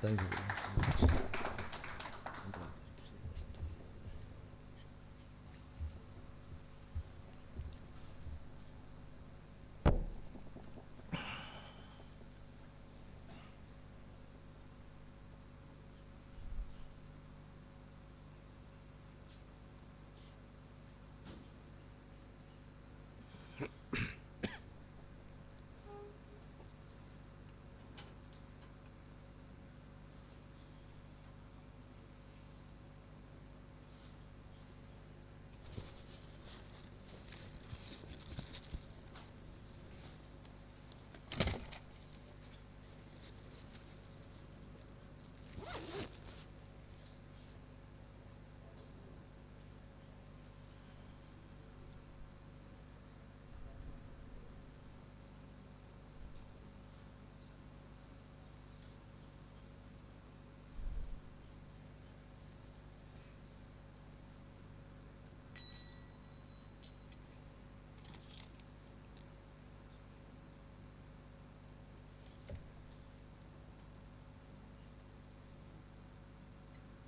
Thank you.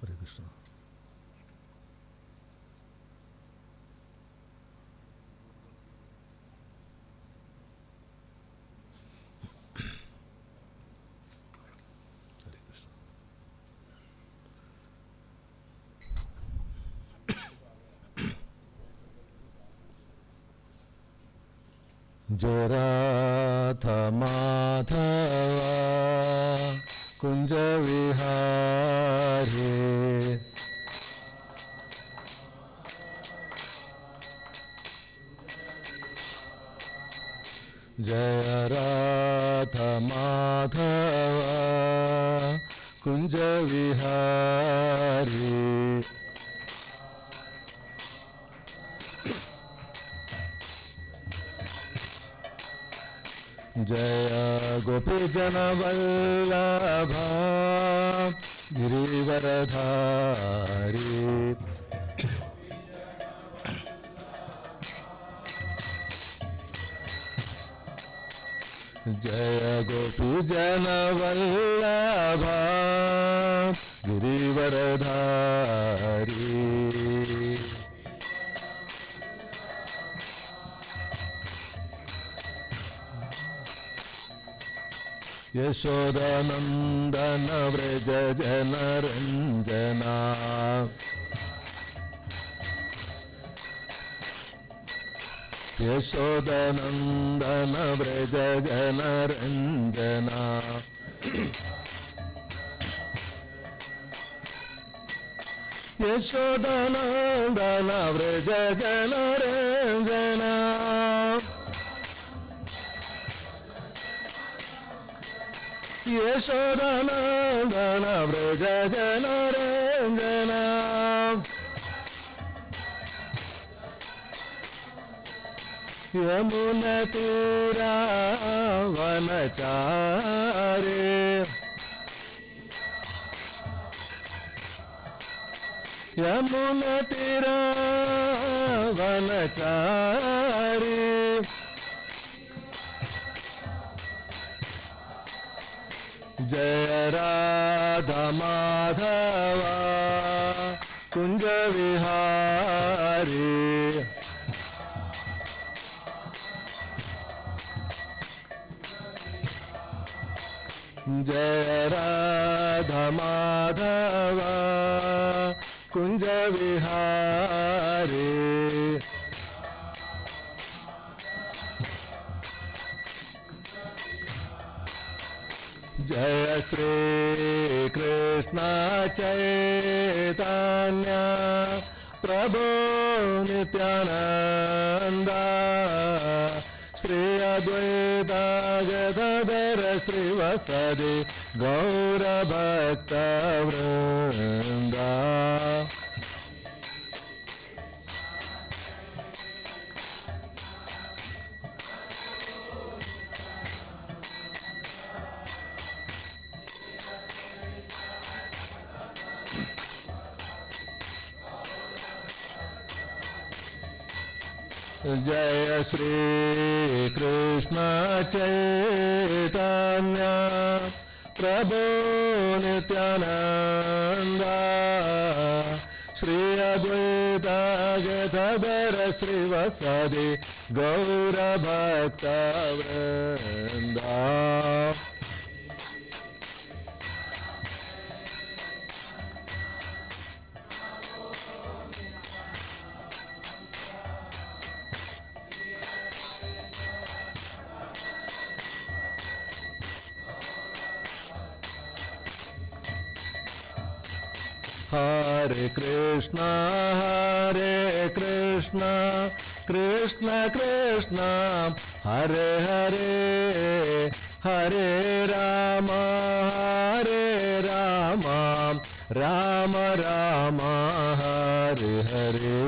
Hare Krishna. Hare Krishna. Jai Radha Madhava Kunja Vihari Jaya Radha Madhava Kunja Vihari Jaya Gopijana Vallabha Girivaradhari Jaya Gopijana Vallabha Girivaradhari Yashodanandana Vraja Janaranjana Yashodanandana Vraja Janaranjana Yashodanandana Vraja Janaranjana Yashodanandana Vraja Janaranjana Yamuna Tira Vanachare Yamuna Tira Vanachare Jaya Radha Madhava Kunja Vihari Jaya Radha Madhava Kunja Vihari Jaya Shri Krishna Chaitanya Prabhu Nityananda Shri Advaita Gadadhara Srivasadi Gaura Bhakta Vrinda Jaya Shri Krishna Chaitanya Prabhu Nityananda Shri Advaita Gadadhara Srivasadi Gaura Bhakta Vrinda. Hare Krishna, Krishna Krishna, Hare Hare, Hare Rama, Rama Rama, Hare Hare.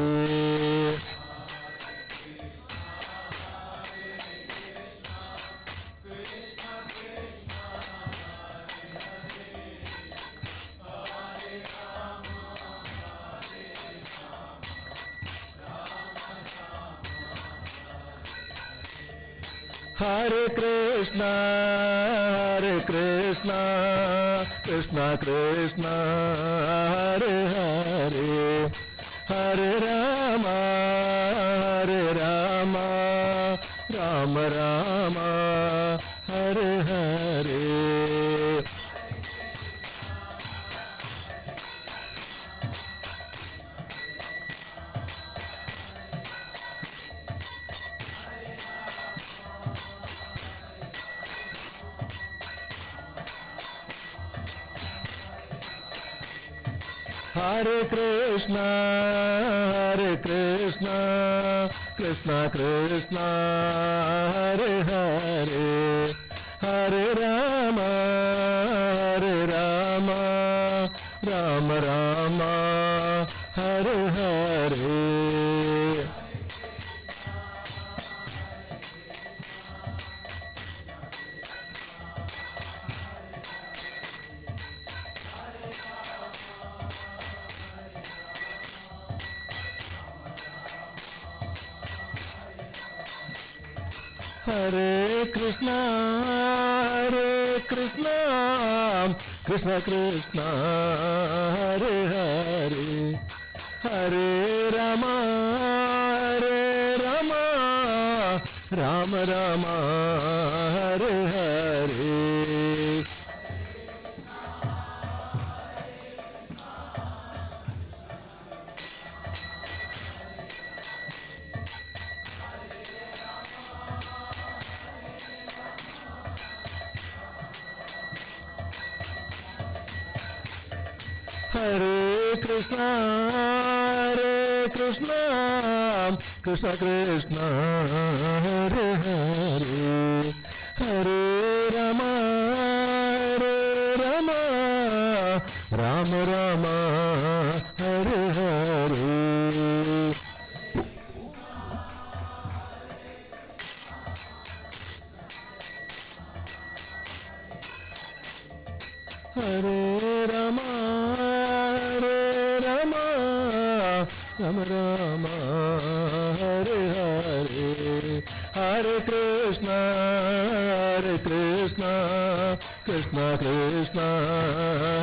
Hare Krishna, Krishna Krishna, Hare Hare, Hare Rama, Rama Rama, Hare Hare. Hare Krishna, Krishna Krishna, Hare Hare, Hare Rama, Rama Rama, Hare Hare. Hare Krishna, Krishna Krishna, Hare Hare, Hare Rama, Rama Rama, Hare Hare. Hare Krishna, Krishna Krishna, Hare Hare, Hare Rama, Rama Rama, Hare Hare. Hare Rama, Rama Rama, Hare Hare, Hare Krishna, Krishna Krishna,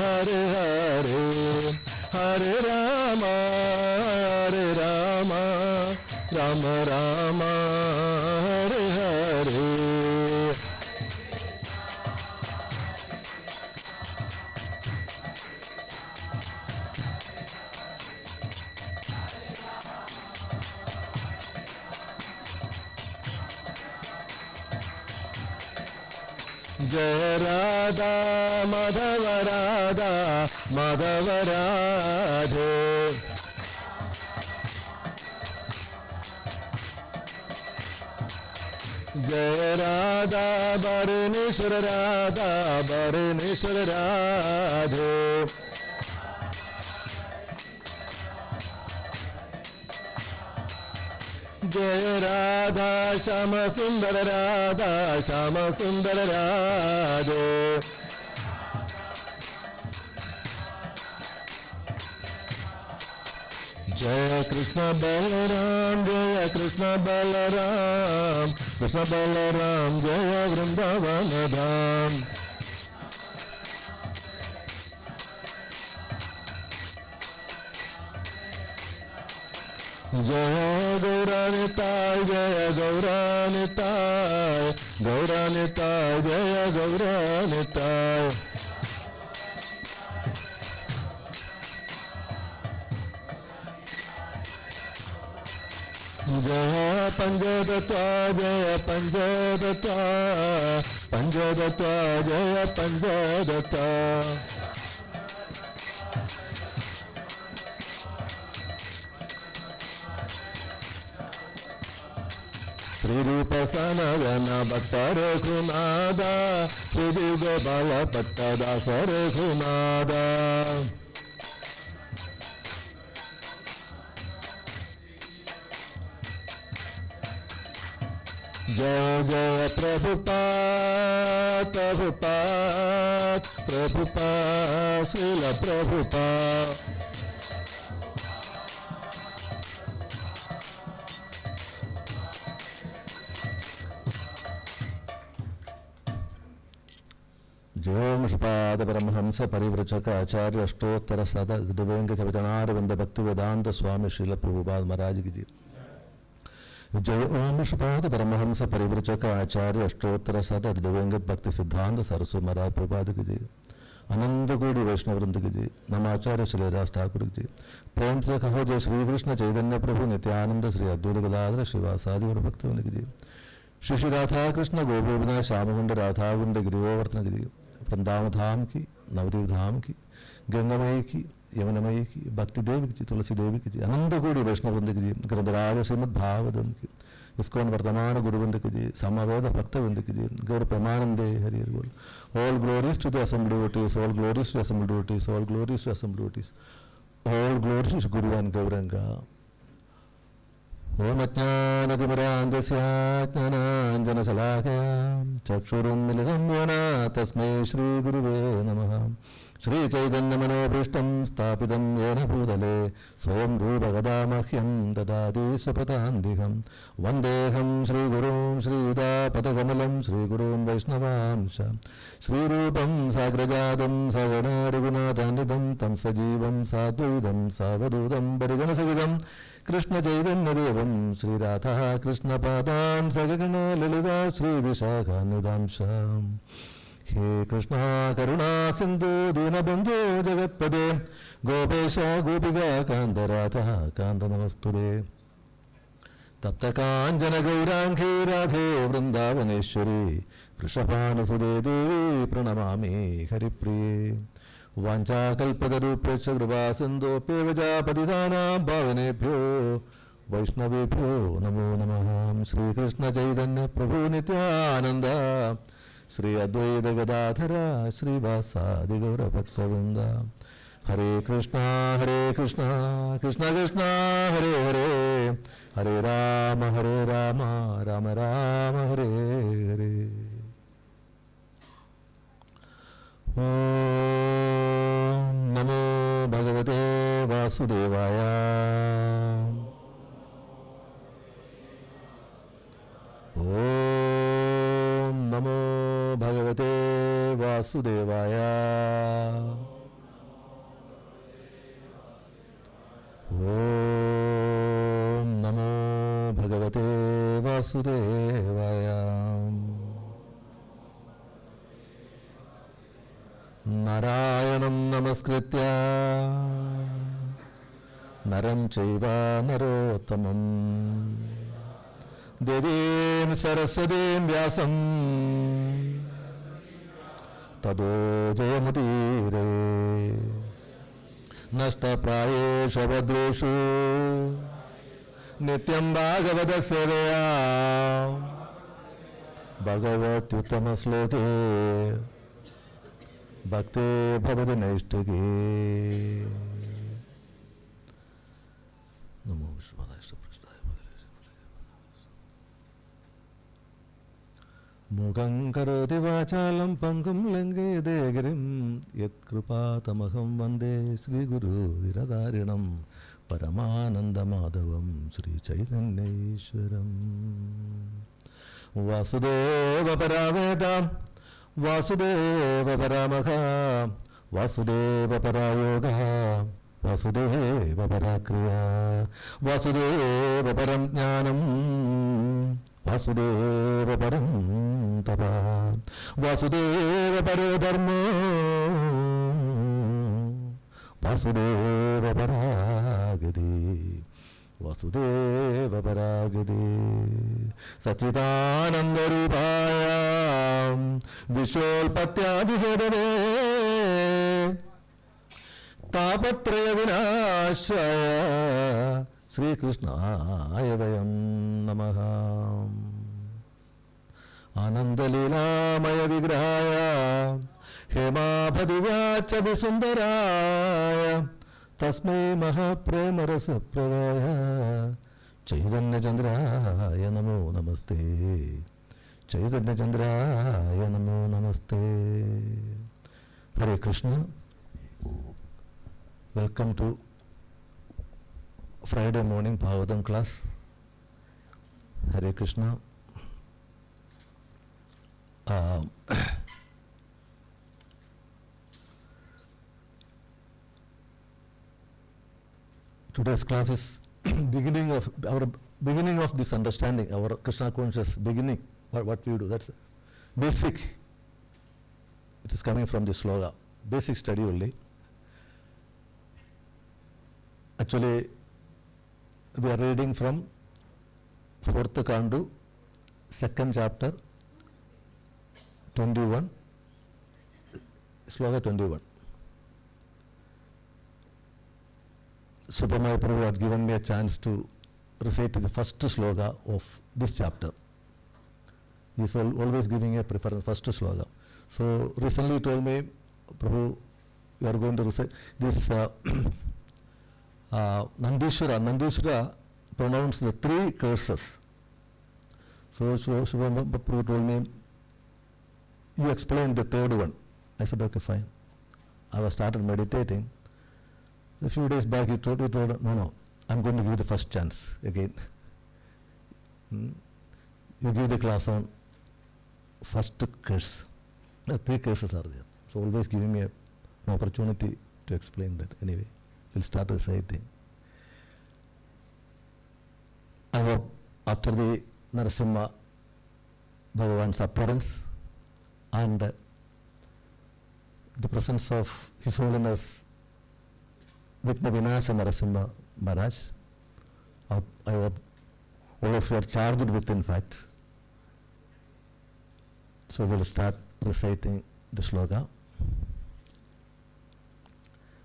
Hare Hare, Hare Rama, Rama Rama, Hare Hare. Jai Radha Madhava Radha Madhava Radhe. Jai Radha Bharineshwara Radha Bharineshwara Radhe. Jai Radha Shama Sundara Radha Shama Sundara Radhe. Jai Krishna Balaram, Jai Krishna Balaram, Krishna Balaram, Jai Vrindavana Dham. Jaya Gauranitai, Jaya Gauranitai, Gauranitai, Jaya Gauranitai. Jaya Panjadatta, Jaya Panjadatta, Panjadatta, Jaya Panjadatta. Sri Rupa Sanagana Bhatta Raghunada, Sri Gopala Bhatta Dāsa Raghunada. Jaya Jaya Prabhupada, Prabhupada, Prabhupada, Srila Prabhupada. Jaya Shripada Paramahamsa Parivrachaka Acharya Ashtottara Sada Divenga Chavitanarvinda Bhaktivedanta Swami Srila Prabhupada Maharaj Ki Jai. Jai Om Shripada Paramahamsa Parivrachaka Acharya Ashtottara Sada Divenga Bhakti Siddhanta Saraswati Maharaj Prabhupada Ki Jai. Ananda Kodi Vaishnava Vrinda Ki Jai. Namacharya Shri Ras Thakur Ki Jai. Prem se kaho Jai Shri Krishna Chaitanya Prabhu Nityananda Shri Advaita Gadadhara Shivasadi Gaura Bhaktivinoda Ki Jai. Shri Shri Radha Krishna Gopavina Shyamagunda Radha Gunda Girivavartana Ki Jai. Vrindavan धाम की, नवदीप धाम की, गंगामयी की, यमुनामयी की, भक्ति देवी की, तुलसी देवी की, अनंत कोटि वैष्णव वृंद की, ग्रंथराज श्रीमद् भागवतम की, ISKCON वर्तमान गुरुवृंद की, समवेद भक्तवृंद की, गौर प्रेमानंदे हरि हरि बोल. All glories to the assembled devotees, all glories to the assembled devotees, all glories to the assembled devotees, all glories to Guru and Gauranga. Om Ajnanatimirandasya Jnananjanasalakaya Chakshurum Militam Yana Tasmai Shri Guruve Namaha. Shri Chaitanya Manobhishtam Sthapitam Yena Bhutale Swayam Rupa Gadamahyam Dadadi Sapratandikam Vandeham Shri Gurum Shri Yuda Patagamalam Shri Gurum Vaishnavamsha Shri Rupam Sagrajadam Sagana Raghunathanidam Tam Sajivam Sadvaidam Savadudam Parijanasavidam Krishna Chaitanya Devam Shri Radha Krishna Padam Sagagana Lalita Shri Vishakhanidamsha. He Krishna Karuna Sindhu Dinabandhu Jagatpade Gopesha Gopika Kanda Radha Kanda Namastude Tapta Kanjana Gaurangi Radhe Vrindavaneshwari Prishapana Sude Devi Pranamami Haripriye Vancha Kalpadaruprecha Grubha Sindhu Pevaja Padisana Bhavanebhyo Vaishnavebhyo Namo Namah. Sri Krishna Chaitanya Prabhu Nityananda Shri Advaita Gadadhara Shri Vasadi Gaura Bhaktivinoda. Hare Krishna Krishna Krishna Hare Hare Hare Rama Rama Rama Hare Hare. Om Namo Bhagavate Vasudevaya. Om Namo Bhagavate Vasudevaya. Om Namo Bhagavate Vasudevaya. Narayanam Namaskritya Naram Chaiva Narottamam Devim Saraswatim Vyasam Tado Jayamudire Nashta Prayeshu Bhadreshu Nityam Bhagavata Sevaya Bhagavat Uttama Sloke Bhakti Bhavati Naishtaki. Namo Vishwadaya Prasthaya Mukhaṁ karoti vācālam pankam langayate girim yat krupātamaham vande Sri Guru Dhiradharinam Paramananda Madhavam Sri Chaitanya Ishwaram. Vasudeva Paramedam Vasudeva Paramagha Vasudeva Parayoga വാസുദേവ പരാക്രിയ വാസുദേവ പരം ജ്ഞാനം വാസുദേവ പരം തപ വാസുദേവ പരോ ധർമ്മോ വാസുദേവ പരാഗതി വാസുദേവ പരാഗതി സച്ചിദാനന്ദരൂപായ വിശ്വോൽപത്യാദിഹേതവേ താപത്രയ വിനാശായ ശ്രീകൃഷ്ണായ വയം നമഃ. ആനന്ദലീലാമയ വിഗ്രഹായ ഹേമാഭദിവ്യാച്ച വിസുന്ദരായ തസ്മൈ മഹാപ്രേമരസപ്രദായ ചൈതന്യചന്ദ്രായ നമോ നമസ്തേ ചൈതന്യചന്ദ്രായ നമോ നമസ്തേ. ഹരേ Krishna. Welcome to Friday morning Bhagavatam class. Hare Krishna. Today's class is beginning of this understanding, our Krishna conscious beginning. What we do, that's basic. It is coming from the sloga, basic study only. Actually, we are reading from 4th Kandu, 2nd chapter, 21, sloka 21. Supamaya Prabhu had given me a chance to recite the first sloka of this chapter. He is always giving a preference, first sloka. So recently he told me, Prabhu, you are going to recite this Nandishwara pronounced the 3 curses. So Shubham Prabhu told me, you explained the 3rd one. I said, okay, fine. I was started meditating. A few days back he told, no, I'm going to give you the first chance again. You give the class on first curse. 3 curses are there. So always giving me an opportunity to explain that. Anyway, we'll start reciting. I hope after the Narasimha Bhagavan's appearance and the presence of His Holiness Vigna Vinasa Narasimha Maharaj, I hope all of you are charged with, in fact. So we'll start reciting the sloka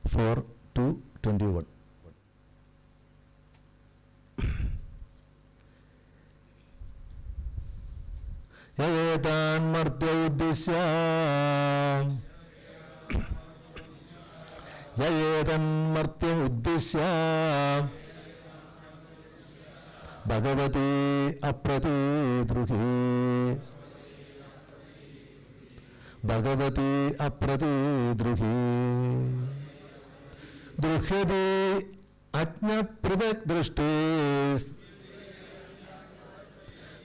4-21. Yayetan martya uddisya Yayetan martya uddisya Bhagavati apratidruhi Bhagavati apratidruhi Druhyadi ajna pradak drishtis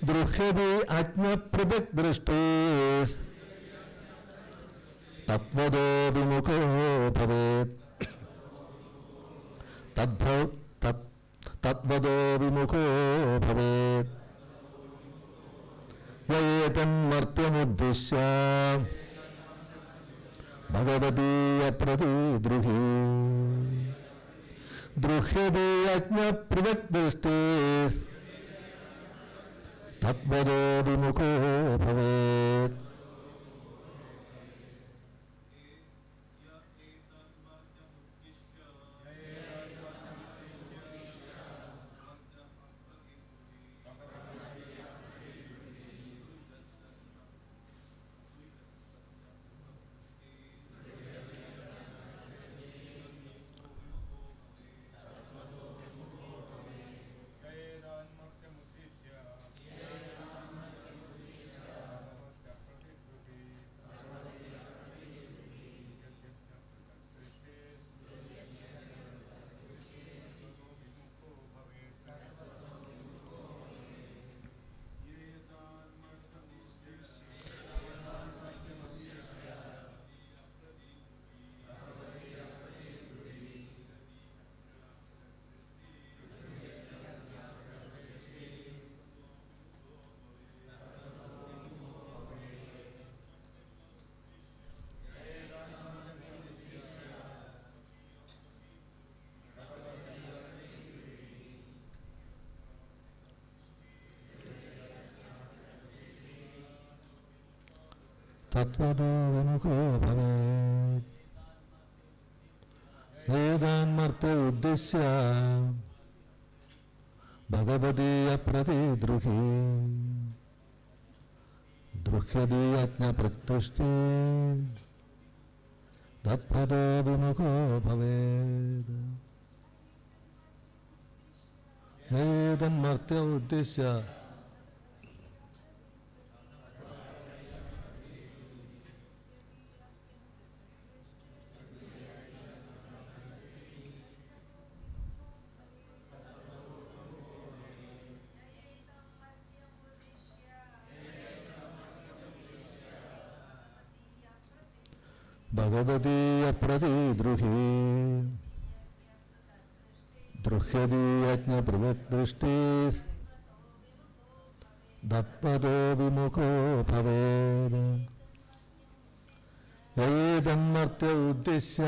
Druhyadi ajna pradak drishtis Tatvado vimukho bhavet Tatvado vimukho bhavet Yayetan martyam uddisya Bhagavati apratidruhi Druhyadi ajna pradak drishtis Tatvado vimukho bhavet. तत्वतो विमुखो भवेत् वेदान्मर्त्य उद्दिश्य भगवदीय प्रतिद्रुहि दृह्यदीयज्ञप्रत्युष्टि तत्पदो विमुखो भवेत् वेदन्मर्त्य उद्दिश्य भगवदीय प्रतिद्रुहि दृह्यदीयज्ञ प्रदृष्टि तत्पदो विमुखो भवेत् वेदन्मर्त्य उद्दिश्य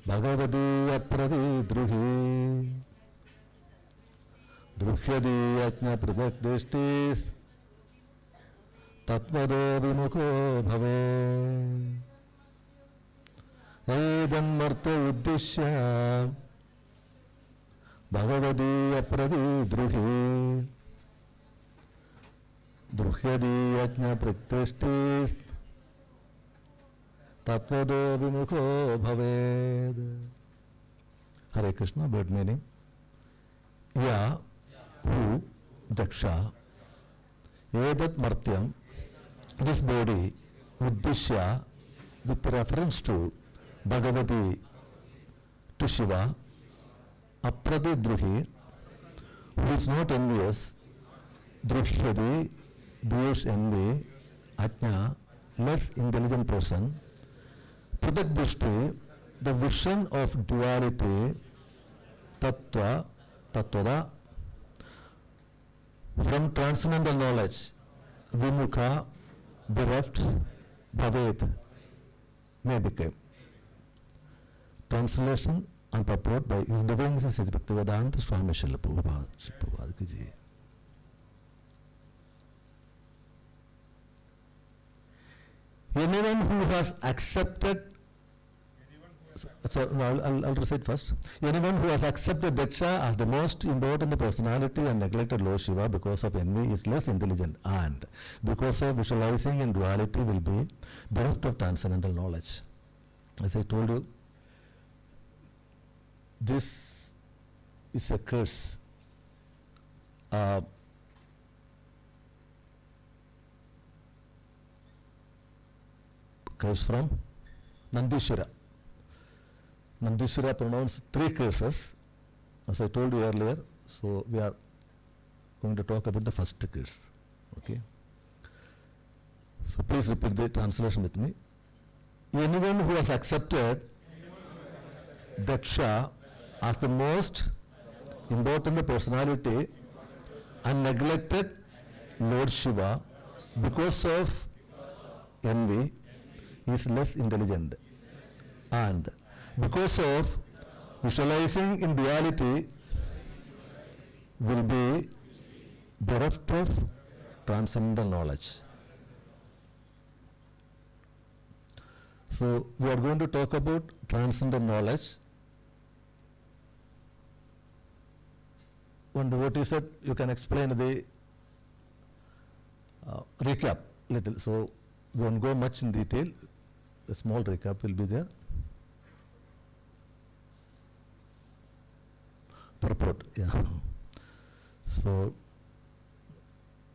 भगवदीय प्रतिद्रुहि दृह्यदीयज्ञ प्रदृष्टि तत्पदो विमुखो भवेत् वेदन्मर्त्य उद्दिश्य भगवदीय प्रतिद्रुहि दृह्यदीयज्ञ प्रत्यष्टि तत्पदो विमुखो भवेत्. Hare Krishna, word meaning. Ya, who, Daksha, Edat Martyam, this body, Uddishya, with reference to Bhagavati, to Shiva, Apradidruhi, who is not envious, Druhyadi, bears envy, Ajna, less intelligent person, Pradakdrushti, the vision of duality, Tattva, Tattvada, from transcendental knowledge, Vimukha, bereft, Bhavet, may become. Translation and purport by His Divinity Sri Bhaktivedanta Swami Prabhupada ki ji. Anyone who has accepted, I'll recite first. Anyone who has accepted Daksha as the most important personality and neglected Lord Shiva because of envy is less intelligent, and because of visualizing in duality will be bereft of transcendental knowledge. As I told you, this is a curse. Curse from Nandishwara. Nandishwara pronounced 3 curses, as I told you earlier. So we are going to talk about the first curse. Okay. So please repeat the translation with me. Anyone who has accepted Daksha as the most important personality and neglected Lord Shiva because of envy is less intelligent, and because of visualizing in duality will be bereft of transcendental knowledge. So we are going to talk about transcendental knowledge. One devotee said you can explain the recap little. So we won't go much in detail. A small recap will be there. Purport, yeah. So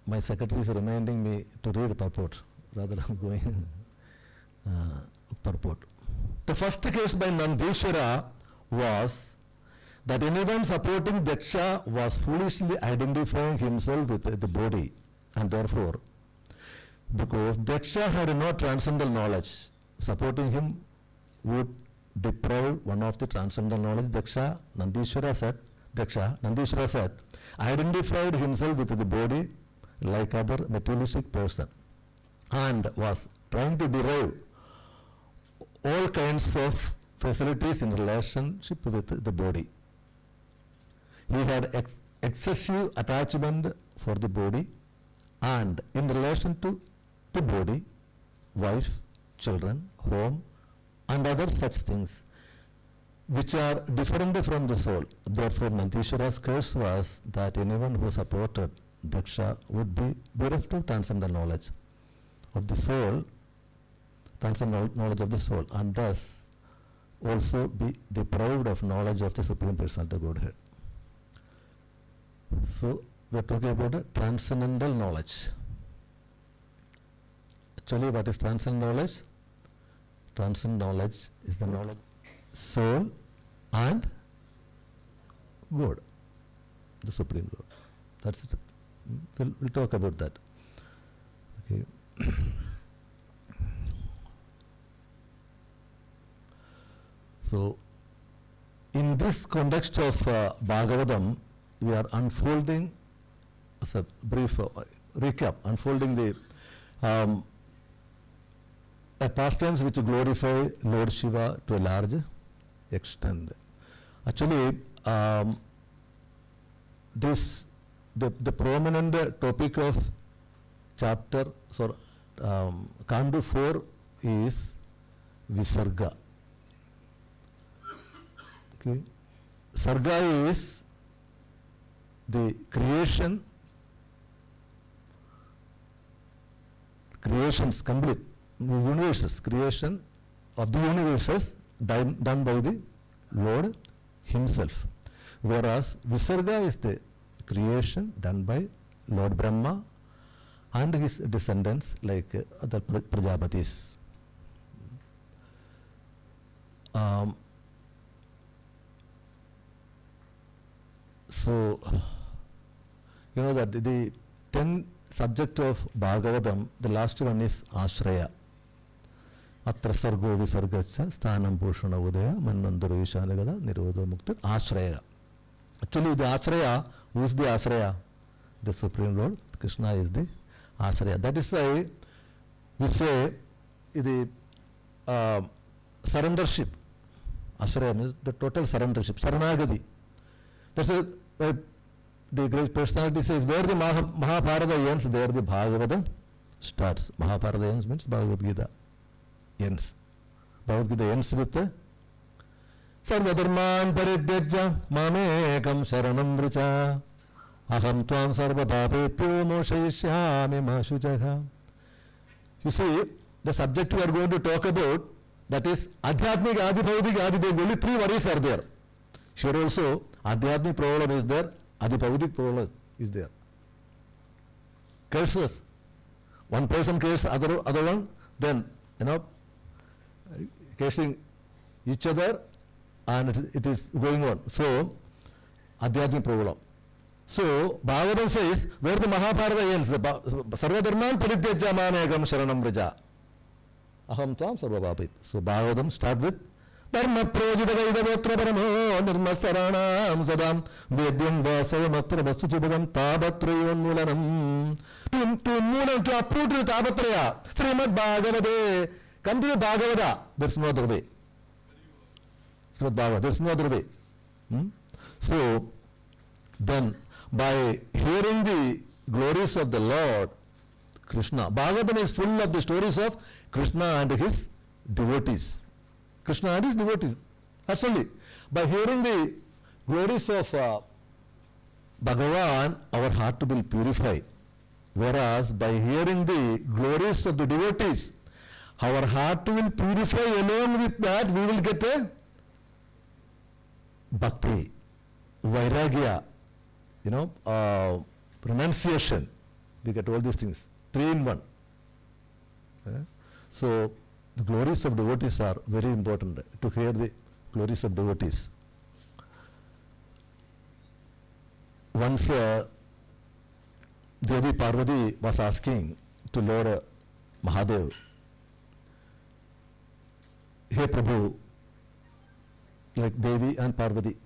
my secretary is reminding me to read purport rather than going purport. The first case by Nandishwara was that anyone supporting Daksha was foolishly identifying himself with the body, and therefore, because Daksha had no transcendental knowledge, supporting him would deprive one of the transcendental knowledge. Nandishwara said, identified himself with the body like other materialistic person, and was trying to derive all kinds of facilities in relationship with the body. He had excessive attachment for the body, and in relation to the body, wife, children, home, and other such things which are different from the soul. Therefore, Nandishwara's curse was that anyone who supported Daksha would be bereft of transcendental knowledge of the soul, transcendental knowledge of the soul, and thus also be deprived of knowledge of the Supreme Personality of Godhead. So, we are talking about a transcendental knowledge. Actually, what is transcendental knowledge? Transcendental knowledge is the knowledge of soul and God, the Supreme Lord. That's it. We'll talk about that. Okay. So, in this context of Bhagavatam, we are unfolding, as a brief recap, unfolding the pastimes which glorify Lord Shiva to a large extent. Actually, the prominent topic of chapter, Kandu 4 is Visarga. Okay. Sarga is the creations complete, universes, creation of the universes done by the Lord Himself. Whereas Visarga is the creation done by Lord Brahma and his descendants like other Prajapatis. So, you know that the 10 subject of Bhagavatam, the last one is Ashraya. Atra sargo visargacha sthanam pushana udaya mannandaro ishanagada nirodho mukta Ashraya. Actually, the Ashraya, who is the Ashraya? The Supreme Lord Krishna is the Ashraya. That is why we say the surrendership. Ashraya means the total surrendership, Saranagati. That's the great personality says, where the Mahabharata ends, there the Bhagavatam starts. Mahabharata ends means Bhagavad Gita ends. Bhagavad Gita ends with the Sarvadharman Parityajya Mamekam Sharanam Vricha Aham Tvam Sarva Bhapepyo Moshayishyami Mashujaha. You see, the subject we are going to talk about, that is Adhyatmik, Adi Bhaudik, Adi Dev. Only 3 worries are there. Here also, Adhyatmik problem is there, Adi Bhaudik problem is there. Curses. One person curses other one, then, cursing each other, and it is going on. So, Adhyatmik problem. So, Bhagavatam says, where the Mahabharata ends, Sarvadharman Parityajya Mamekam Sharanam Vraja Aham Tvam Sarva Bhapit. So, Bhagavatam start with Dharma Projita Vaidavotra Paramo Nirmasaranam Sadam Vedyam Vasavamatra Vastuchubhagam Tabatrayon Mulanam. To uproot the Tabatraya, Srimad Bhagavate, come to the Bhagavata. There is no other way. Srimad Bhagavata, there is no other way. So, then, by hearing the glories of the Lord Krishna, Bhagavatam is full of the stories of Krishna and his devotees. Krishna and his devotees. Actually, by hearing the glories of Bhagavan, our heart will purify. Whereas, by hearing the glories of the devotees, our heart will purify. Along with that, we will get a bhakti, vairagya, renunciation. We get all these things, 3 in 1. So, the glories of devotees are very important, to hear the glories of devotees. Once Devi Parvati was asking to Lord Mahadev, Hey Prabhu, like Devi and Parvati,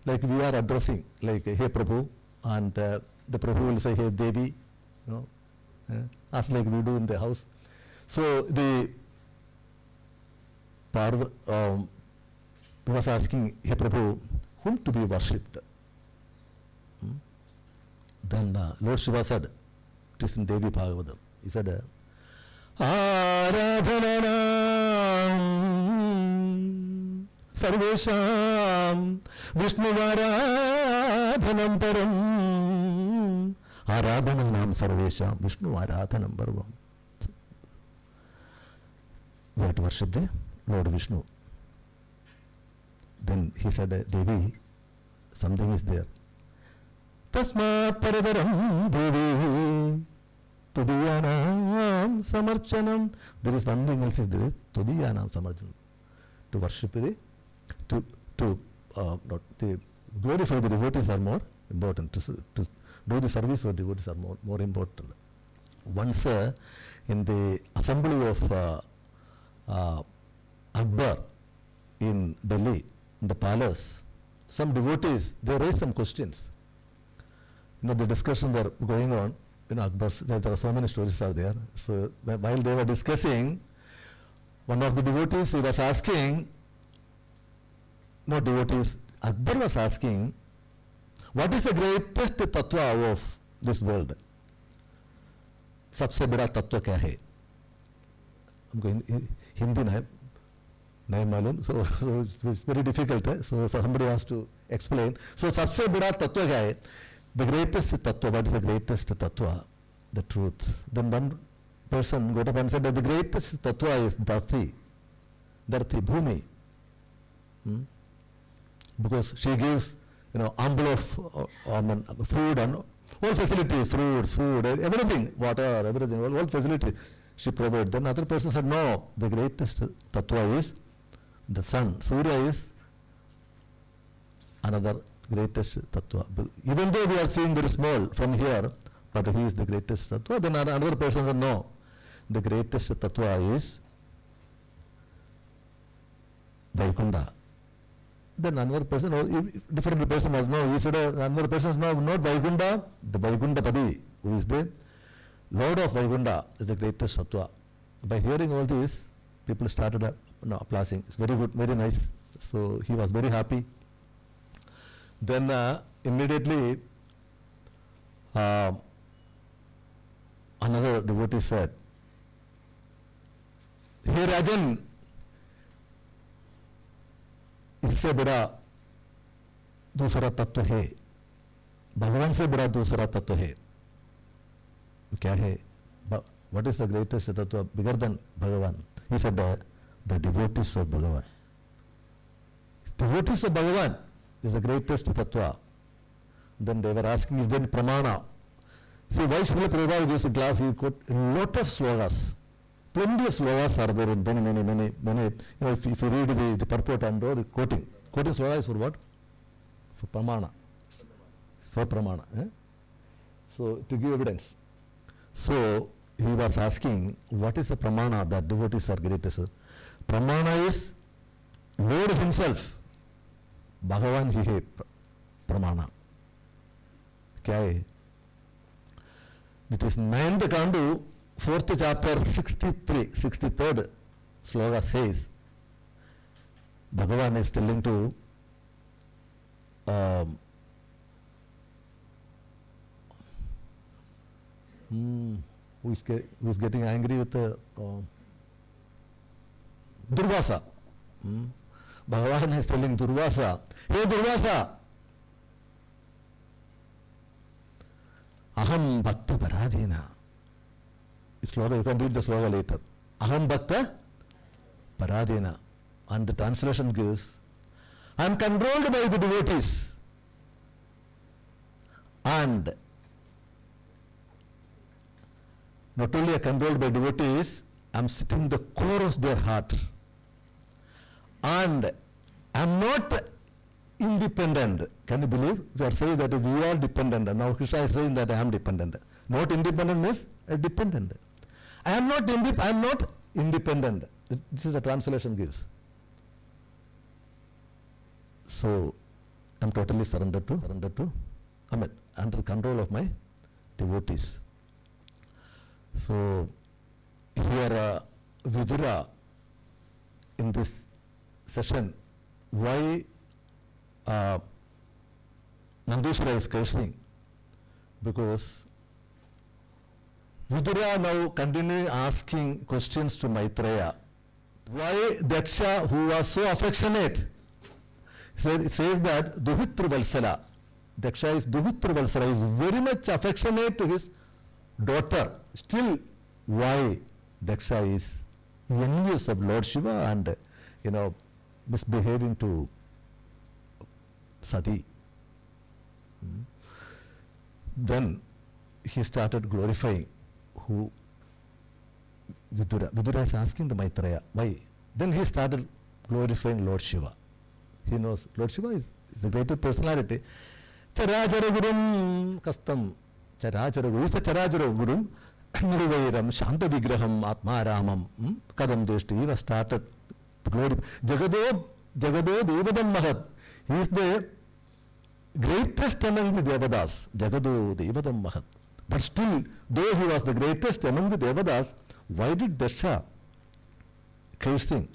like we are addressing, like Hey Prabhu, and the Prabhu will say Hey Devi, as like we do in the house. So the Parvati was asking, Hey Prabhu, whom to be worshipped? Then Lord Shiva said, it is in Devi Bhagavatam. He said, Aradhananam Sarvesham Vishnuvaradhanam Param. Aradhananam Sarvesham Vishnuvaradhanam Param. We have to worship the Lord Vishnu. Then he said, Devi, something is there. Tasmat paradaram Devi Tudiyanam Samarchanam. There is one thing else is there. Tudiyanam Samarchanam. To worship the, not the glorify the devotees are more important. To do the service of devotees are more important. Once in the assembly of Akbar in Delhi, in the palace, some devotees, they raised some questions. The discussions are going on. Akbar, there are so many stories are there. So while they were discussing, one of the devotees was asking, not devotees, Akbar was asking, what is the greatest tattva of this world? सबसे बड़ा तत्व क्या है? हमको हिंदी नहीं मालूम, so it's very difficult. So somebody has to explain. So सबसे बड़ा तत्व क्या है? The greatest tattva. What is the greatest tattva? The truth. Then one person got up and said that the greatest tattva is dharti, bhumi, because she gives, ample of food and all facilities, fruits, food, everything, water, everything, all facilities she provides. Then other person said, no, the greatest tattva is the sun. Surya is another greatest tattva. Even though we are seeing very small from here, but he is the greatest tattva. Then another person said, no, the greatest tattva is Vaikunta. Then another person, different person has no, he said, another person has no, not Vaikunta, the Vaikunta Padi, who is the Lord of Vaikunta, is the greatest tattva. By hearing all this, people started applauding. It's very good, very nice. So he was very happy. Then immediately another devotee said, Hey Rajan, इससे बड़ा दूसरा तत्व है, भगवान से बड़ा दूसरा तत्व है. क्या है? What is the greatest tattva bigger than Bhagavan? He said, the devotees of Bhagavan. Devotees of Bhagavan is the greatest tattva. Then they were asking, is there pramana? See, why Srila Prabhupada gives a glass, he quote a lot of slogas. Plenty of slogas are there in many. If you read the purport and the quoting sloga is for what? For pramana. For pramana. So, to give evidence. So, he was asking, what is the pramana that devotees are greatest? Pramana is Lord himself. Bhagavan ही है pramana. क्या है? It is 9th canto, 4th chapter, 63rd sloka says, Bhagavan is telling to who is getting angry with Durvasa. Bhagavan is telling Durvasa, hey Durvasa, Aham Bhakta Paradina. Sloga, you can read the sloga later. Aham Bhakta Paradina. And the translation gives, I am controlled by the devotees. And not only controlled by devotees, I am sitting in the core of their heart. And I am not independent. Can you believe? We are saying that we are dependent. And now Krishna is saying that I am dependent. Not independent means dependent. I am not independent. This is the translation gives. So I am totally surrendered to, under control of my devotees. So here Vijura in this session, why Nandeshwara is cursing? Because Vidura now continuing asking questions to Maitreya. Why Daksha, who was so affectionate, it says that Duhitru Valsala, Daksha is Duhitru Valsala, is very much affectionate to his daughter. Still, why Daksha is envious of Lord Shiva and, misbehaving to Sati. Then he started glorifying who Vidura. Vidura is asking to Maitreya, why? Then he started glorifying Lord Shiva. He knows Lord Shiva is the greater personality. Charajara Gurum Kastam. Charajara Guru is the Charajara Gurum. Nirvairam Shanta Vigraham Atmaramam Kadam Deshti. He was started glorifying Jagado Devadam Mahat. He is the greatest among the Devadas. Jagado Devadam Mahat. But still, though he was the greatest among the Devadas, why did Daksha cursing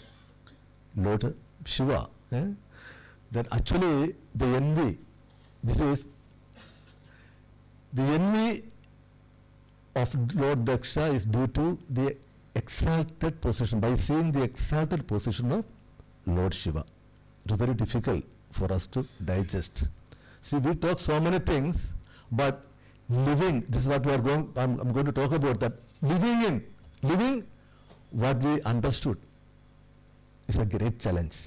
Lord Shiva? That actually the envy, this is the envy of Lord Daksha is due to the exalted position, by seeing the exalted position of Lord Shiva. It is very difficult for us to digest. See, we talk so many things, but living, this is what we are going, I'm going to talk about that. Living what we understood is a great challenge.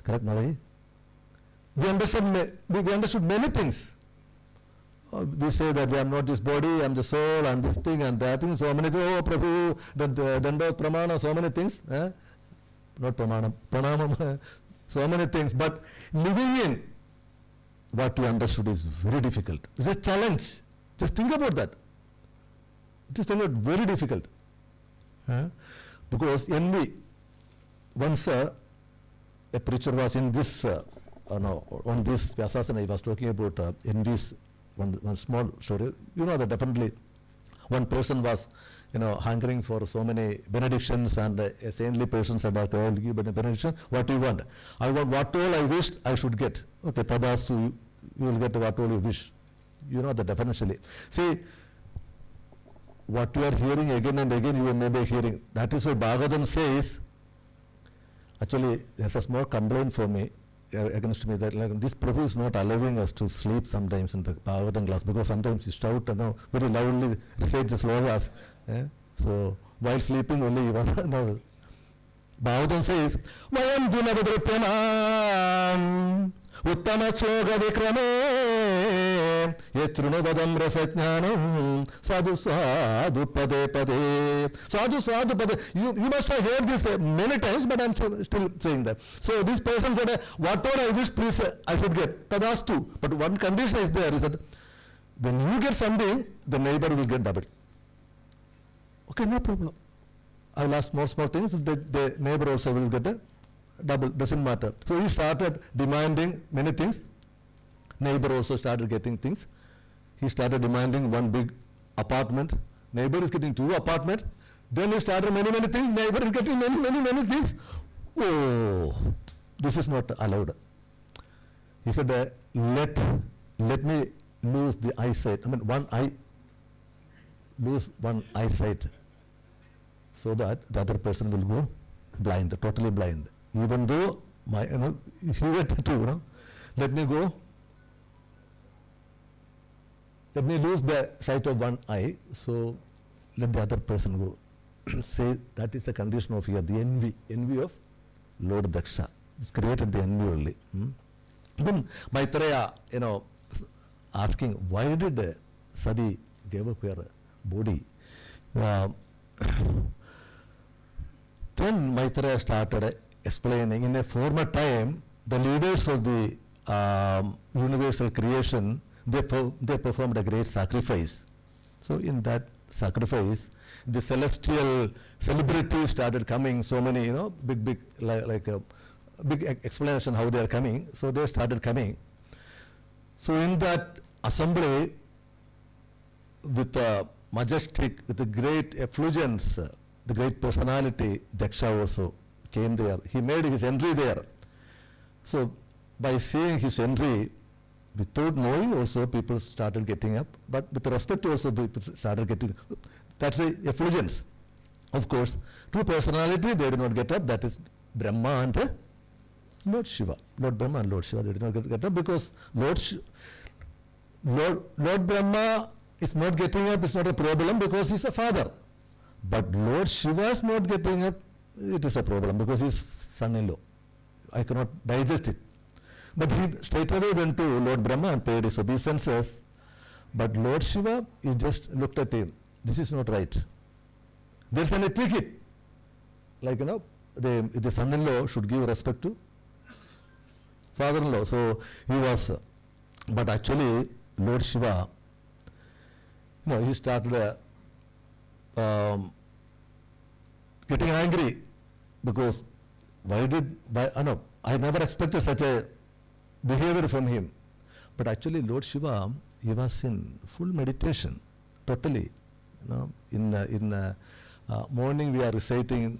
Correct, Nalai? We understood many things. We say that we are not this body, I am the soul, I am this thing and that thing, so many things, oh Prabhu, Dandot Pramana, so many things. Not Pramana, Pranamam, so many things. But living in what we understood is very difficult. It is a challenge. Just think about that. It is very difficult. Because envy, once a preacher was in this, on this Vyasasana, he was talking about envy's one small story. You know that definitely one person was, hankering for so many benedictions and a saintly person said, I will give a benediction. What do you want? I want what all I wished I should get. Okay, Tadastu, you will get what all you wish. You know that definitely. See, what you are hearing again and again, you may be hearing. That is why Bhagavatam says, actually, there's a small complaint for me, against me, that this Prabhu is not allowing us to sleep sometimes in the Bhagavatam class, because sometimes he shout and very loudly recite the slokas. So, while sleeping only he was, Bhagavatam says, Vayam Dunavadrupyanam Uttama Sloka Vikrame Yatrunavadam Rasajnanam Sadhu Sadhu Pade Pade Sadhu Sadhu Pade. You must have heard this many times, but I am still saying that. So this person said, whatever I wish, please I should get. Tadastu. But one condition is there, is that when you get something, the neighbor will get double. Okay, no problem. I will ask more small things, the neighbor also will get a double, doesn't matter. So he started demanding many things. Neighbor also started getting things. He started demanding one big apartment. Neighbor is getting 2 apartments. Then he started many things. Neighbor is getting many things. Oh, this is not allowed. He said, let me lose the eyesight. I mean, lose one eyesight, so that the other person will go blind, totally blind. Even though my, if you get to, let me lose the sight of one eye, so let the other person go. Say that is the condition of here, the envy of Lord Daksha. It's created the envy only. Then Maitreya, asking, why did Sati give up her body? Then Maitreya started explaining, in a former time, the leaders of the universal creation, they performed a great sacrifice. So in that sacrifice, the celestial celebrities started coming, so many, big, like a big explanation how they are coming. So they started coming. So in that assembly, with a majestic, with a great effulgence, the great personality, Daksha also came there. He made his entry there. So by seeing his entry, without knowing also, people started getting up. But with respect also, people started getting. That's the effulgence. Of course, two personality, they did not get up. That is Brahma and Lord Shiva. Lord Brahma and Lord Shiva, they did not get up because Lord Brahma is not getting up. It's not a problem because he's a father. But Lord Shiva is not getting up. It is a problem because he's son-in-law. I cannot digest it. But he straight away went to Lord Brahma and paid his obeisances. But Lord Shiva, he just looked at him. This is not right. There's an etiquette. Like, the son-in-law should give respect to father-in-law. So he was, but actually Lord Shiva, he started getting angry because I never expected such a behavior from him. But actually Lord Shiva, he was in full meditation, totally. In morning we are reciting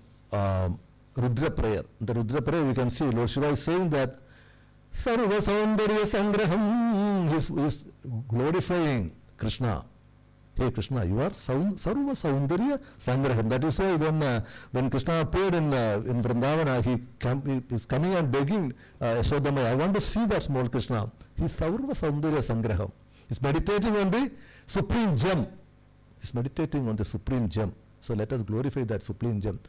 Rudra prayer. The Rudra prayer we can see Lord Shiva is saying that Sarva Saundarya Sangraham, he is glorifying Krishna. Hey Krishna, you are Sarva Saundarya Sangraham. That is why when Krishna appeared in Vrindavana, he is coming and begging Yashodamaya, I want to see that small Krishna. He is Sarva Saundarya Sangraham. He is meditating on the supreme gem. He is meditating on the supreme gem. So let us glorify that supreme gem.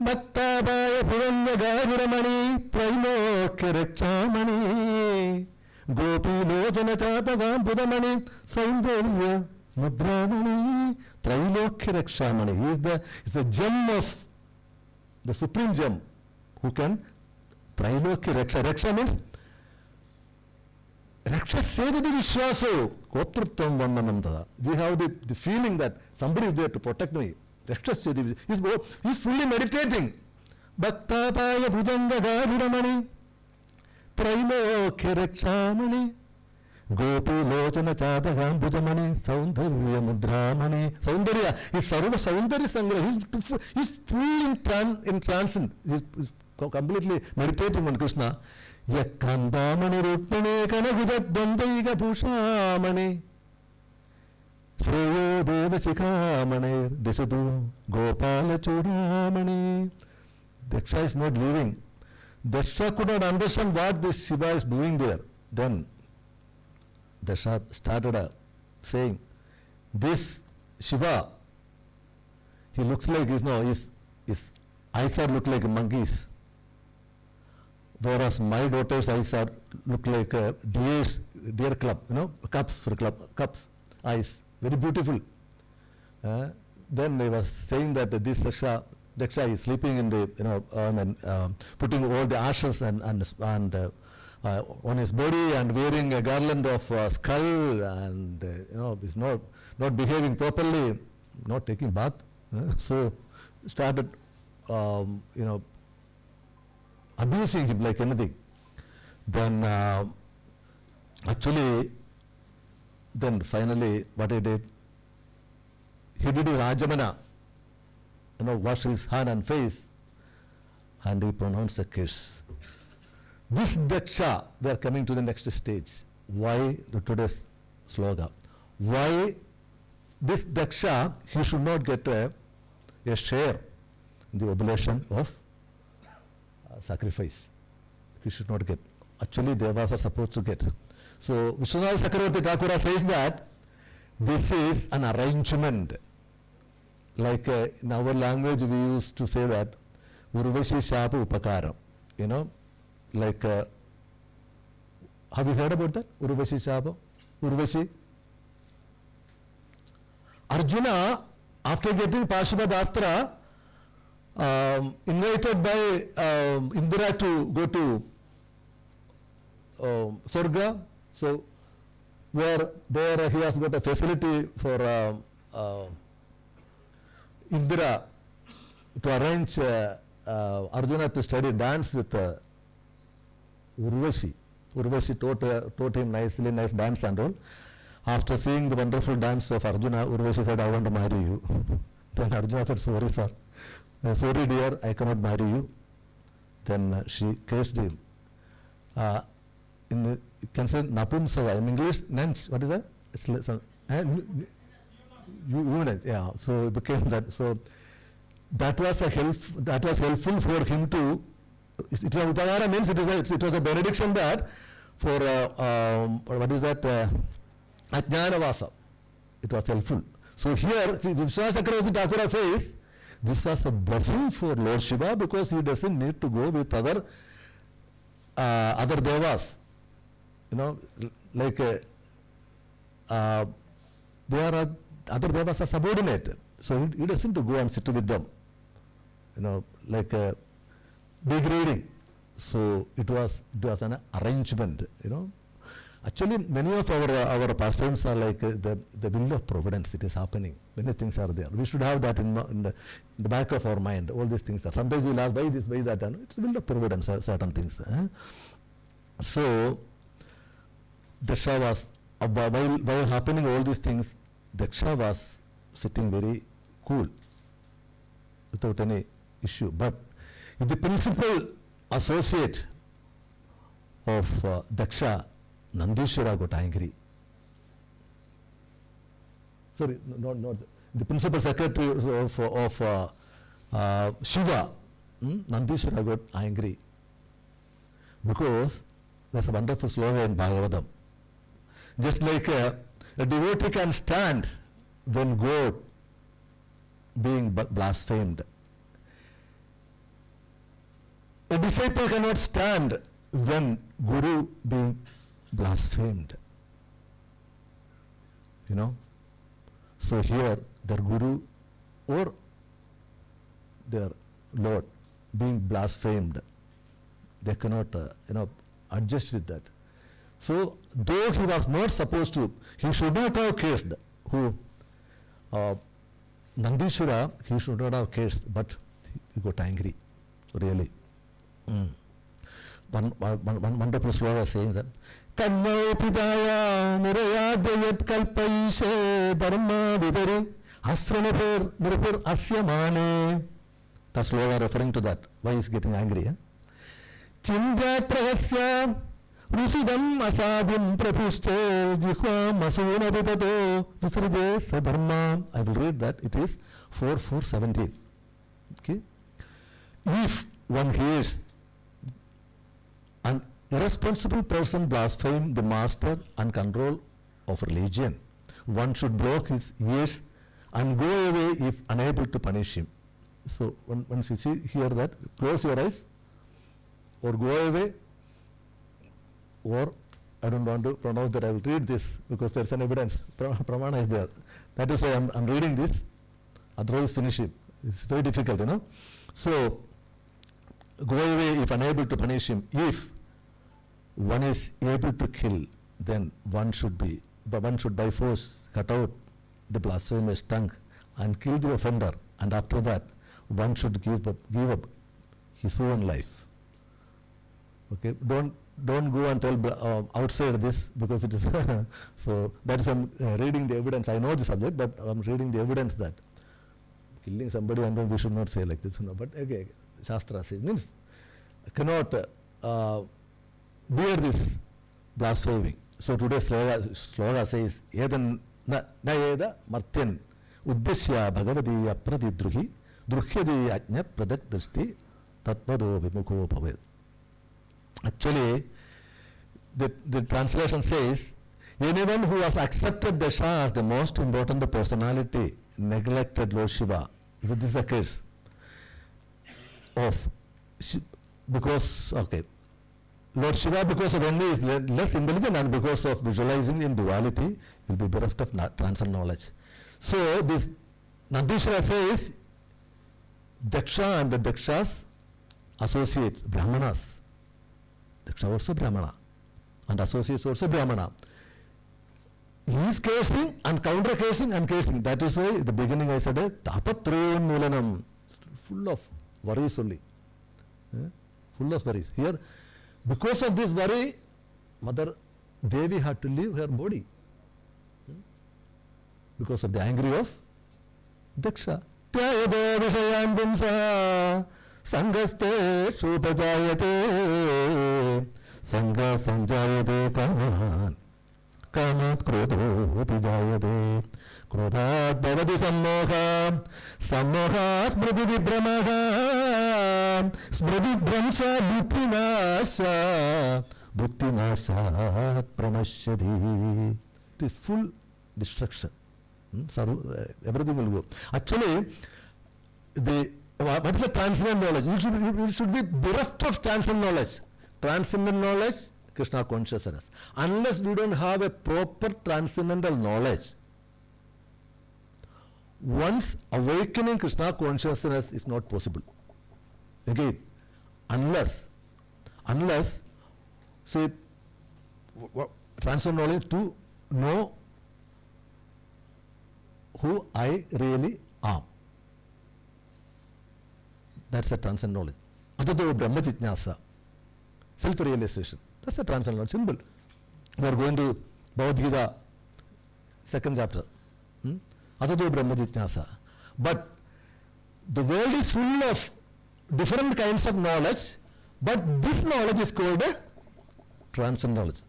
Bhattabaya Puranagaviramani Praimokya Rakshamani Gopi Lojana Chatagam Pudamani Saundarya Mudramani Trailokya Rakshamani. He is the gem of the supreme gem who can Trailokya Raksha. Raksha means Raksha Sedadi Vishwaso Kotruptam Vandanam. We have the feeling that somebody is there to protect me. He's fully meditating. Bhaktapaya Bhujanga Garuramani Prailokya Rakshamani Gopi Lochana Chatagam Bhujamani Saundarya Mudramani. Saundarya is Sarva Saundarya Sangra. He's fully in trance. He's completely meditating on Krishna. Yakandamani Rukmani Kanagujat Dandaiga Bhushamani Shreyo Devasikamani Desadu Gopala Chudamani. Daksha is not leaving. Daksha could not understand what this Shiva is doing there. Then Daksha started saying, this Shiva, he looks like, his eyes are look like monkeys. Whereas my daughter's eyes are look like deer club, cups, eyes, very beautiful. Then they was saying that this Daksha is sleeping in the, and putting all the ashes and on his body and wearing a garland of skull and, is not behaving properly, not taking bath. So started, abusing him like anything. Then then finally what he did his Rajamana, washed his hand and face and he pronounced a curse. This Daksha, they are coming to the next stage. Why today's slogan? Why this Daksha, he should not get a share in the oblation of sacrifice. He should not get. Actually, Devas are supposed to get. So, Vishwanath Chakravarti Thakura says that this is an arrangement. Like in our language, we used to say that Urvashi Shapa Upakaram. Like, have you heard about that? Urvashi Shapa? Urvashi? Arjuna, after getting Pashupata Astra, invited by Indra to go to Swarga. So, where there he has got a facility for Indra to arrange Arjuna to study dance with Urvashi. Urvashi taught him nice dance and all. After seeing the wonderful dance of Arjuna, Urvashi said, I want to marry you. Then Arjuna said, sorry sir, sorry dear, I cannot marry you. Then she cursed him. You can say Napumsaka, in English, Nens, what is that? unit, yeah. So it became that. So that was helpful for him to. It was upayara means it was a benediction that for what is that ajnanavasa. It was helpful. So here, Vishwanath Chakravarti Thakura says this was a blessing for Lord Shiva because he doesn't need to go with other devas. Like there are other devas are subordinate, so he doesn't to go and sit with them. Like degrading. So it was an arrangement. Actually, many of our pastimes are like the will of providence. It is happening. Many things are there. We should have that in the back of our mind. All these things are. Sometimes we'll ask why this, why that. It's the will of providence. Certain things. So Daksha was while happening all these things. Daksha was sitting very cool, without any issue. But if the principal associate of Daksha, Nandishwara, got angry. Sorry, not the principal secretary of Shiva, Nandishwara, got angry because there's a wonderful slogan in Bhagavatam. Just like a devotee can stand when God being blasphemed, a disciple cannot stand when Guru being blasphemed. So here their Guru or their Lord being blasphemed, they cannot adjust with that. So though he was not supposed to, he should not have cursed. Who Nandishwara, he should not have cursed, but he got angry. Really. One wonderful slogan saying that Kannau Pidaya Nirayadayat Kalpaishe Dharma Vidari Asranapur Nirupur Asyamane. The slogan referring to that. Why is he getting angry? Chinda Prahasya Rusidam Asadim Prabhuste Jihva Masuna Vidato Visride Sadharma. I will read that. It is 4:417. Okay. If one hears an irresponsible person blaspheme the master and control of religion, one should block his ears and go away if unable to punish him. So once you hear that, close your eyes or go away, or I don't want to pronounce that. I will read this because there is an evidence. Pramana is there. That is why I'm reading this. Otherwise finish it. It's very difficult, So go away if unable to punish him. If one is able to kill, then one should by force cut out the blasphemous tongue and kill the offender, and after that one should give up his own life. Okay, don't go and tell outside this, because it is so that is I'm reading the evidence. I know the subject, but I'm reading the evidence that killing somebody, and then we should not say like this, but okay, Shastra says means cannot bear this blaspheming. So today's sloga says Edan na eda martyan uddesya bhagavadiya pradidruhi druhyadi ajna pradak drishti tatmado vimukho bhavet. Actually, the translation says anyone who has accepted the Shah as the most important personality neglected Lord Shiva. So this is a case of because Lord Shiva, because of envy, is less intelligent, and because of visualizing in duality, will be bereft of transcendental knowledge. So this Nandishwara says Daksha and the Daksha's associates, Brahmanas. Daksha also Brahmana, and associates also Brahmana. He is cursing and counter cursing and cursing. That is why at the beginning I said Tapatron Mulanam, full of worries only. Full of worries. Here, because of this worry, Mother Devi had to leave her body. Because of the anger of Daksha. Tyayado Vishayan Bumsa Sangaste Shupajayate Sanga Sanjayate Kaman कामात् क्रोधोऽपि जायते क्रोधात् भवति सम्मोहः सम्मोहात् स्मृतिविभ्रमः स्मृतिभ्रंशात् बुद्धिनाशात् बुद्धिनाशात् प्रणश्यति. It is full destruction. Everything will go. Actually, what is the transcendent knowledge? You should be bereft of transcendent knowledge. Transcendent knowledge, Krishna consciousness. Unless we don't have a proper transcendental knowledge, once awakening Krishna consciousness is not possible. Again, unless, say, transcendent knowledge to know who I really am. That's the transcendent knowledge. Adado Brahma Jitnyasa, self-realization. That's the transcendent knowledge. Simple. We are going to Bhagavad Gita, 2nd chapter. Adado Brahma Jitnyasa. But the world is full of different kinds of knowledge, but this knowledge is called a transcendent knowledge.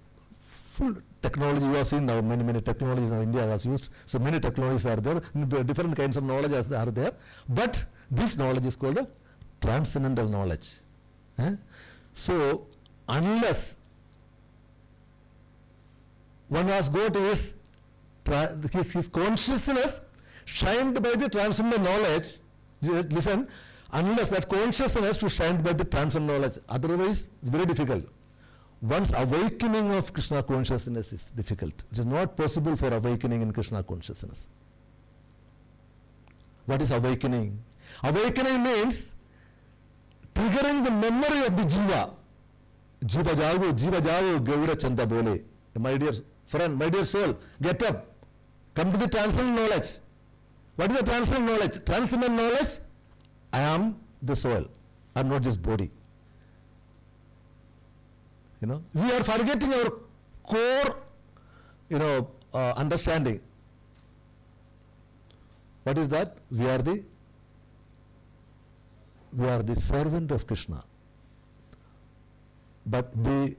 Full technology you have seen now, many technologies now India has used, so many technologies are there, different kinds of knowledge are there, but this knowledge is called a transcendental knowledge. So unless one has got his consciousness shined by the transcendental knowledge, listen, unless that consciousness to shine by the transcendental knowledge, otherwise it's very difficult. Once awakening of Krishna consciousness is difficult. It is not possible for awakening in Krishna consciousness. What is awakening? Awakening means triggering the memory of the jiva. Jiva jago, Gaura Chanda Bole. My dear friend, my dear soul, get up. Come to the transcendent knowledge. What is the transcendent knowledge? Transcendent knowledge, I am the soul. I am not just body. We are forgetting our core, understanding. What is that? We are the servant of Krishna. But we,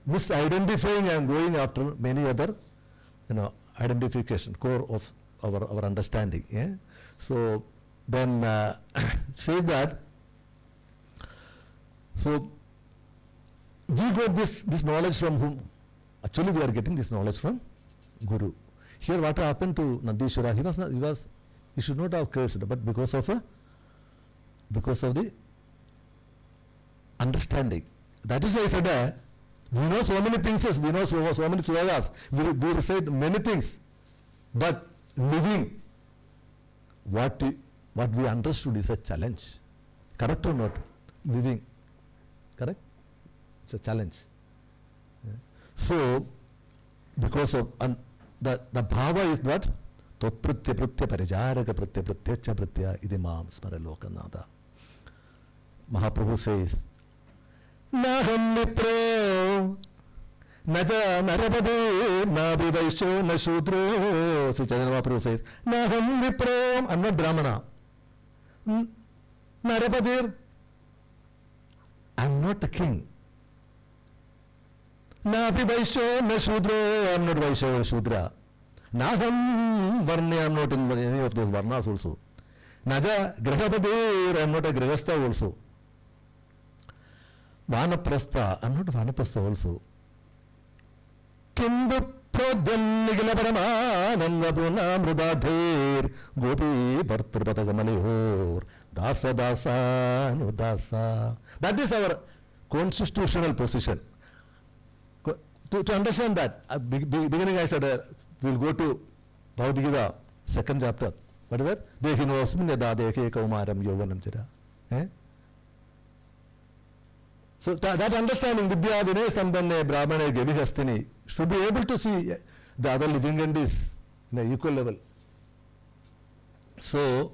misidentifying and going after many other, identification, core of our understanding. Yeah? So then say that. So we got this knowledge from whom? Actually, we are getting this knowledge from Guru. Here, what happened to Nandishwara? He should not have cursed, but because of the understanding. That is why I said, we know so many things, we know so many slogas, we recite many things, but living what we understood is a challenge. Correct or not? Living. Correct? It's a challenge. Yeah. So, because of the bhava is what? Totpritya pritya parijaraka pritya prityacha pritya idimam smara lokanada. Mahaprabhu says, Naham nipro naja narapade nabi vaisho na shudro. Sri Chaitanya Mahaprabhu says, Naham nipro, I'm not Brahmana. Narapadir, I'm not a king. Nabi Vaishya na Shudra, I am not Vaishya or Shudra. Naham Varna, I am not in any of those Varnas also. Naja Grahapadir, I am not a Grahastha also. Vanaprastha, I am not Vanaprastha also. Kindu Prodhan Nigala Paramananda Puna Mrudadhir Gopi Bhartrapata Gamalihor Dāsa dāsa no dāsa. That is our constitutional position. To understand that, beginning I said we will go to Bhagavad Gita, 2nd chapter. What is that? Dekino asmin yada dekhe kaumaram yovanam jira. So that understanding, Vidya Vinay Sambanne Brahmane Gevihastini, should be able to see the other living entities in an equal level. So,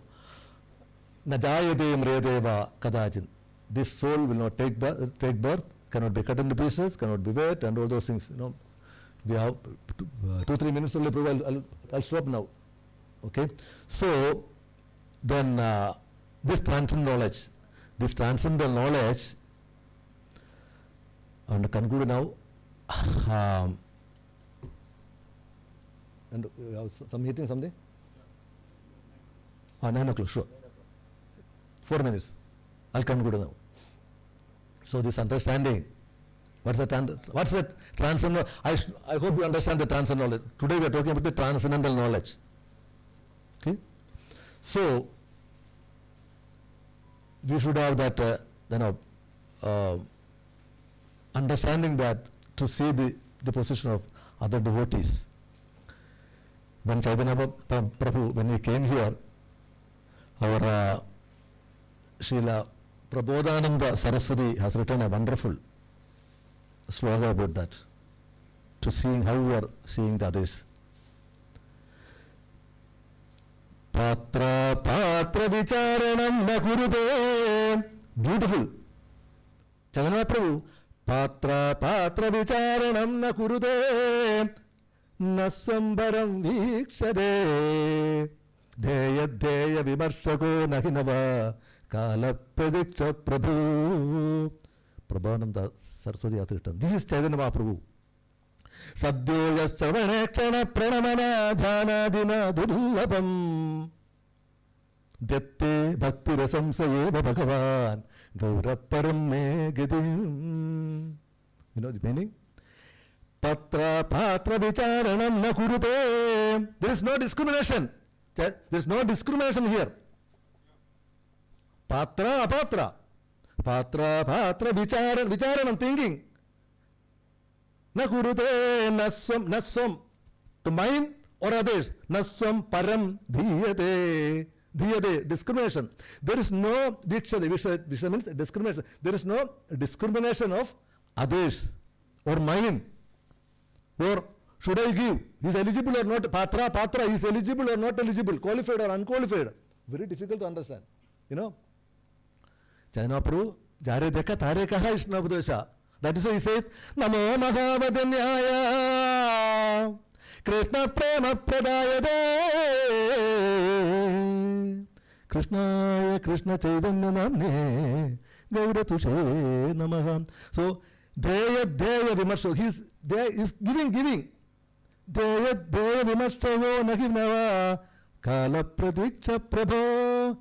Najayate mredeva kadajin. This soul will not take birth, cannot be cut into pieces, cannot be wet, and all those things. We have 2-3 minutes only. I'll stop now. Okay. So then this transcendental knowledge, I want to conclude now. And some meeting, something? 9 o'clock, sure. 4 minutes. I'll conclude now. So this understanding, what's the transcendental? I hope you understand the transcendental knowledge. Today we are talking about the transcendental knowledge. Okay? So we should have that, understanding that to see the position of other devotees. When Chaitanya Prabhu, when he came here, our Srila Prabodhananda Saraswati has written a wonderful slogan about that, to seeing how we are seeing the others. Patra patra vicharanam na kurude. Beautiful. Chaitanya Prabhu, patra patra vicharanam na kurude, nassambaram vikshade, dheya dheya vimarshako nahinava, kala pradiksha prabhu. Prabhupada Saraswati has written. This is Chaitanya Mahaprabhu. Sadhyoya sarvanekshana pranamana dhanadina dullabam, dette bhakti rasam sayeva bhagavan gauraparam me gadim. You know the meaning? Patra patra vicharanam na kurute. There is no discrimination. There is no discrimination here. Patra apatra. Patra patra vicharanam, thinking. Na kurute nasam, to mind or others. Nasam param dhiyate. Dhiyate, discrimination. There is no vikshade. Vikshade means discrimination. There is no discrimination of others or mine. Or should I give? He is eligible or not? Patra, he is eligible or not eligible? Qualified or unqualified? Very difficult to understand. You know? Chaitanya Prabhu, jare dekha tare kaha ishnabdesha. That is why he says, Namo Mahavadanyaya Krishna Prema Pradayade Krishna Krishna Chaitanya Namne Gauratushe Namaha. So, Deya Vimarsho, he is giving. Deya Vimarsho Nahinava Kala Pradiksha Prabhu.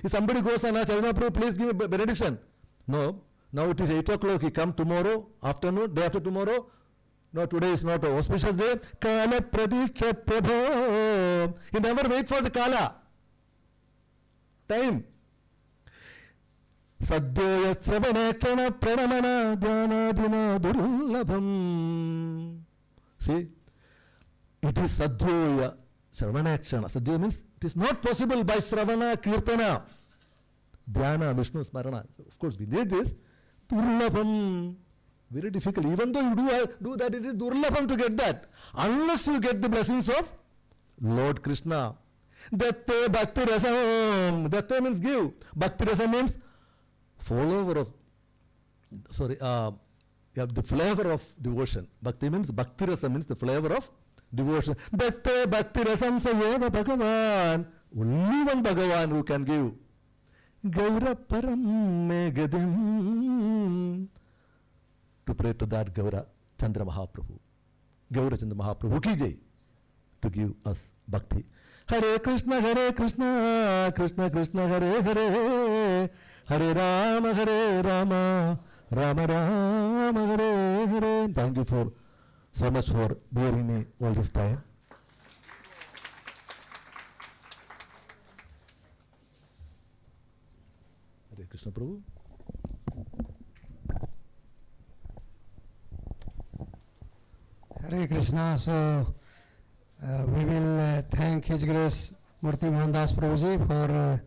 If somebody goes and asks, Chaitanya Prabhu, please give me benediction. No. Now it is 8 o'clock, he come tomorrow, afternoon, day after tomorrow. No, today is not an auspicious day. Kala Pradiksha Prabhu. He never wait for the Kala. Time. Sadhyoya Sravanekshana Pranamana Dhyanadina Dullabham. See, it is Sadhyoya Sravanekshana. Sadhyoya means it is not possible by Sravana Kirtana. Dhyana, Vishnu Smarana. Of course, we need this. Durlabham. Very difficult. Even though you do that, it is durlabham to get that. Unless you get the blessings of Lord Krishna. Datte bhakti rasam. Datte means give. Bhakti rasam means follower of, the flavor of devotion. Bhakti rasam means the flavor of devotion. Datte bhakti rasam sayeva bhagavan. Only one Bhagavan who can give. Gaura param me gadim. To pray to that Gaura Chandra Mahaprabhu. Gaura Chandra Mahaprabhu ki jai. To give us bhakti. Hare Krishna, Krishna Krishna, Hare Hare. Hare Rama, Rama Rama, Hare Hare. Thank you so much for bearing me all this time. Hare Krishna Prabhu. Hare Krishna. So we will thank His Grace Mūrthy Mohan Das Prabhuji for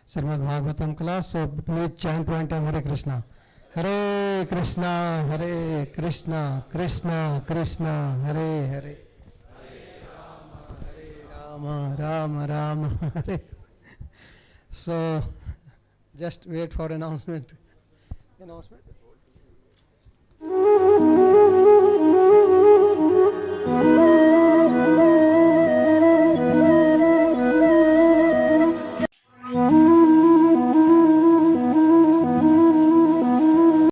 Srimad Bhagavatam class. So please chant one time Hare Krishna. Hare Krishna, Hare Krishna, Krishna Krishna, Hare Hare. Hare Rama, Rama Rama, Hare. So just wait for announcement.